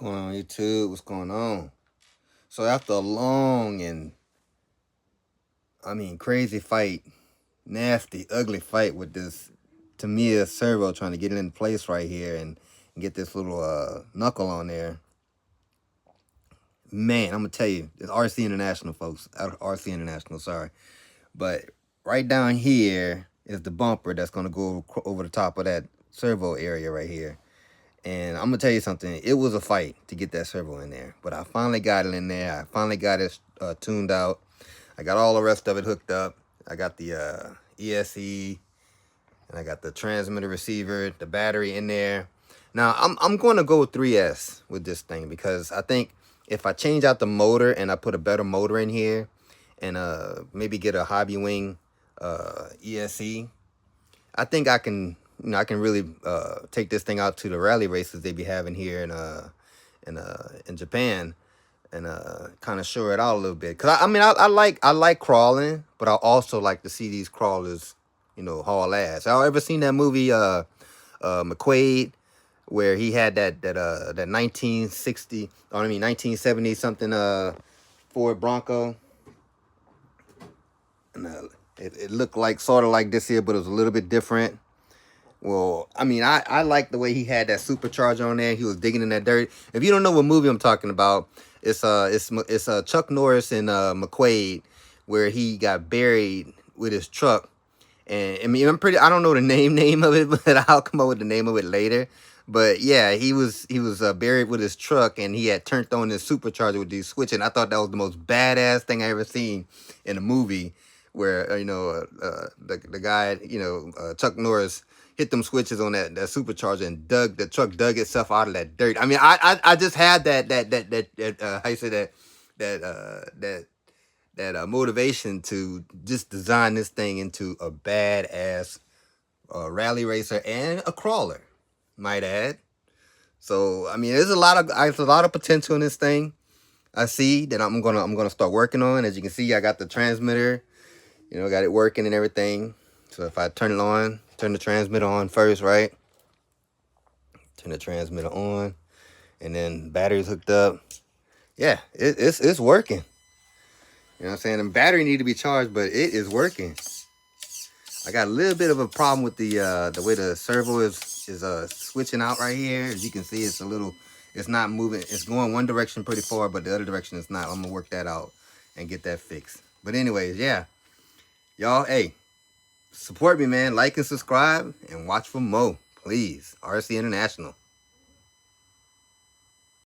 Going on YouTube? What's going on? So after a long and crazy fight, nasty, ugly fight with this Tamiya servo trying to get it in place right here and get this little knuckle on there. Man, I'm gonna tell you, it's RC International, folks. RC International, sorry, but right down here is the bumper that's gonna go over the top of that servo area right here. And I'm gonna tell you something. It was a fight to get that servo in there, but I finally got it in there. I finally got it tuned out. I got all the rest of it hooked up. I got the ESC, and I got the transmitter receiver, the battery in there. Now I'm going to go with 3S with this thing because I think if I change out the motor and I put a better motor in here, and maybe get a Hobby Wing ESC, I think I can. I can really take this thing out to the rally races they be having here in Japan, and kind of show it out a little bit. Cause I like crawling, but I also like to see these crawlers, haul ass. Y'all ever seen that movie McQuaid, where he had that 1970 something Ford Bronco, and it looked like sort of like this here, but it was a little bit different. Well, I like the way he had that supercharger on there. He was digging in that dirt. If you don't know what movie I'm talking about, it's Chuck Norris and McQuaid, where he got buried with his truck. And I don't know the name of it, but I'll come up with the name of it later. But yeah, he was buried with his truck, and he had turned on his supercharger with these switches. And I thought that was the most badass thing I ever seen in a movie, where the guy, Chuck Norris, hit them switches on that supercharger and the truck dug itself out of that dirt. I just had that how you say that motivation to just design this thing into a badass rally racer and a crawler, might add. So there's a lot of potential in this thing. I see that I'm gonna start working on. As you can see, I got the transmitter, got it working and everything. So if I turn it on, turn the transmitter on first, right? Turn the transmitter on, and then battery's hooked up. Yeah, it's working. You know what I'm saying? The battery need to be charged, but it is working. I got a little bit of a problem with the way the servo is switching out right here. As you can see, it's not moving. It's going one direction pretty far, but the other direction is not. I'm gonna work that out and get that fixed. But anyways, yeah, y'all, hey, support me, man. Like and subscribe and watch for more, please. RC International.